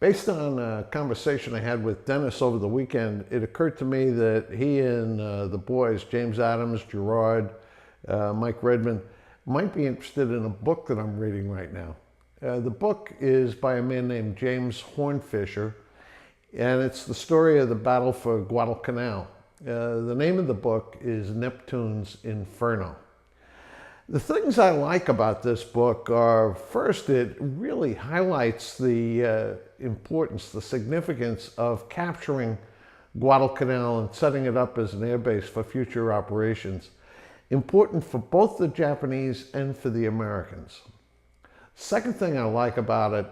Based on a conversation I had with Dennis over the weekend, it occurred to me that he and the boys, James Adams, Gerard, Mike Redmond, might be interested in a book that I'm reading right now. The book is by a man named James Hornfisher, and it's the story of the battle for Guadalcanal. The name of the book is Neptune's Inferno. The things I like about this book are, first, it really highlights the importance, the significance of capturing Guadalcanal and setting it up as an airbase for future operations. Important for both the Japanese and for the Americans. Second thing I like about it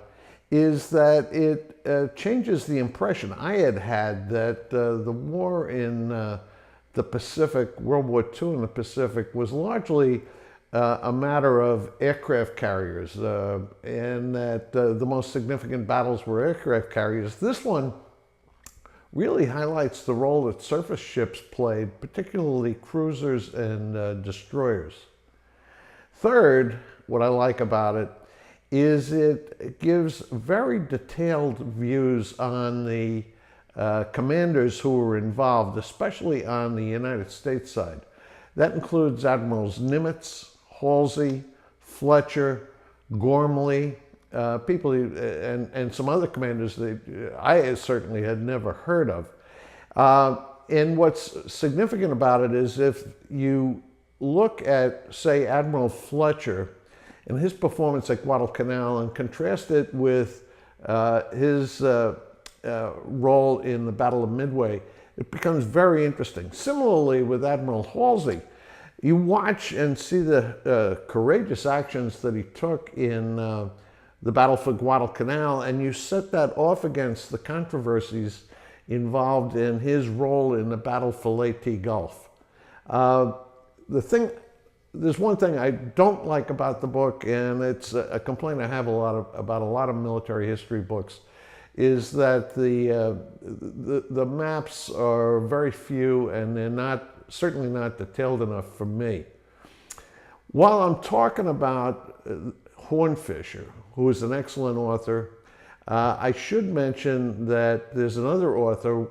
is that it changes the impression I had had that the war in the Pacific, World War II in the Pacific, was largely a matter of aircraft carriers, and that the most significant battles were aircraft carriers. This one really highlights the role that surface ships played, particularly cruisers and destroyers. Third, what I like about it is it gives very detailed views on the commanders who were involved, especially on the United States side. That includes Admirals Nimitz, Halsey, Fletcher, Gormley, people and some other commanders that I certainly had never heard of. And what's significant about it is if you look at, say, Admiral Fletcher and his performance at Guadalcanal and contrast it with his role in the Battle of Midway, it becomes very interesting. Similarly with Admiral Halsey, you watch and see the courageous actions that he took in the battle for Guadalcanal, and you set that off against the controversies involved in his role in the battle for Leyte Gulf. There's one thing I don't like about the book, and it's a complaint I have about a lot of military history books, is that the maps are very few and they're certainly not detailed enough for me. While I'm talking about Hornfisher, who is an excellent author, I should mention that there's another author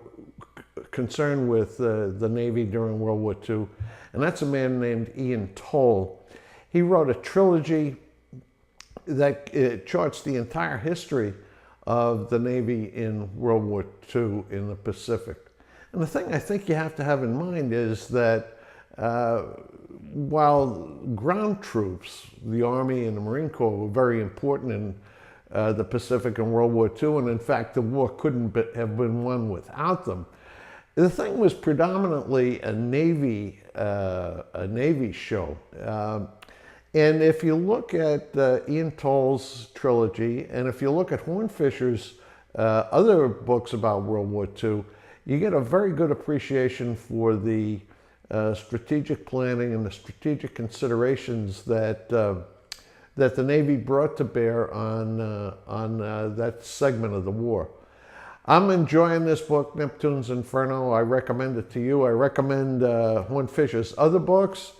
concerned with the Navy during World War II, and that's a man named Ian Toll. He wrote a trilogy that charts the entire history of the Navy in World War II in the Pacific. And the thing I think you have to have in mind is that while ground troops, the Army and the Marine Corps, were very important in the Pacific in World War II, and in fact the war couldn't have been won without them, the thing was predominantly a Navy show. And if you look at Ian Toll's trilogy, and if you look at Hornfisher's other books about World War II, you get a very good appreciation for the strategic planning and the strategic considerations that the Navy brought to bear on that segment of the war. I'm enjoying this book, Neptune's Inferno. I recommend it to you. I recommend Hornfisher's other books,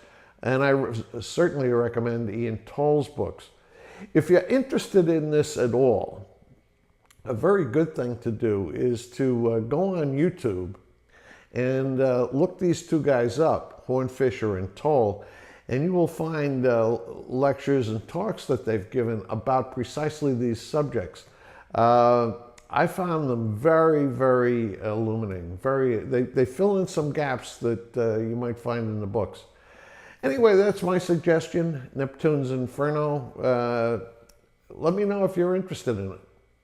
and I certainly recommend Ian Toll's books. If you're interested in this at all, a very good thing to do is to go on YouTube and look these two guys up, Hornfisher and Toll, and you will find lectures and talks that they've given about precisely these subjects. I found them very, very illuminating. They fill in some gaps that you might find in the books. Anyway, that's my suggestion, Neptune's Inferno. Let me know if you're interested in it.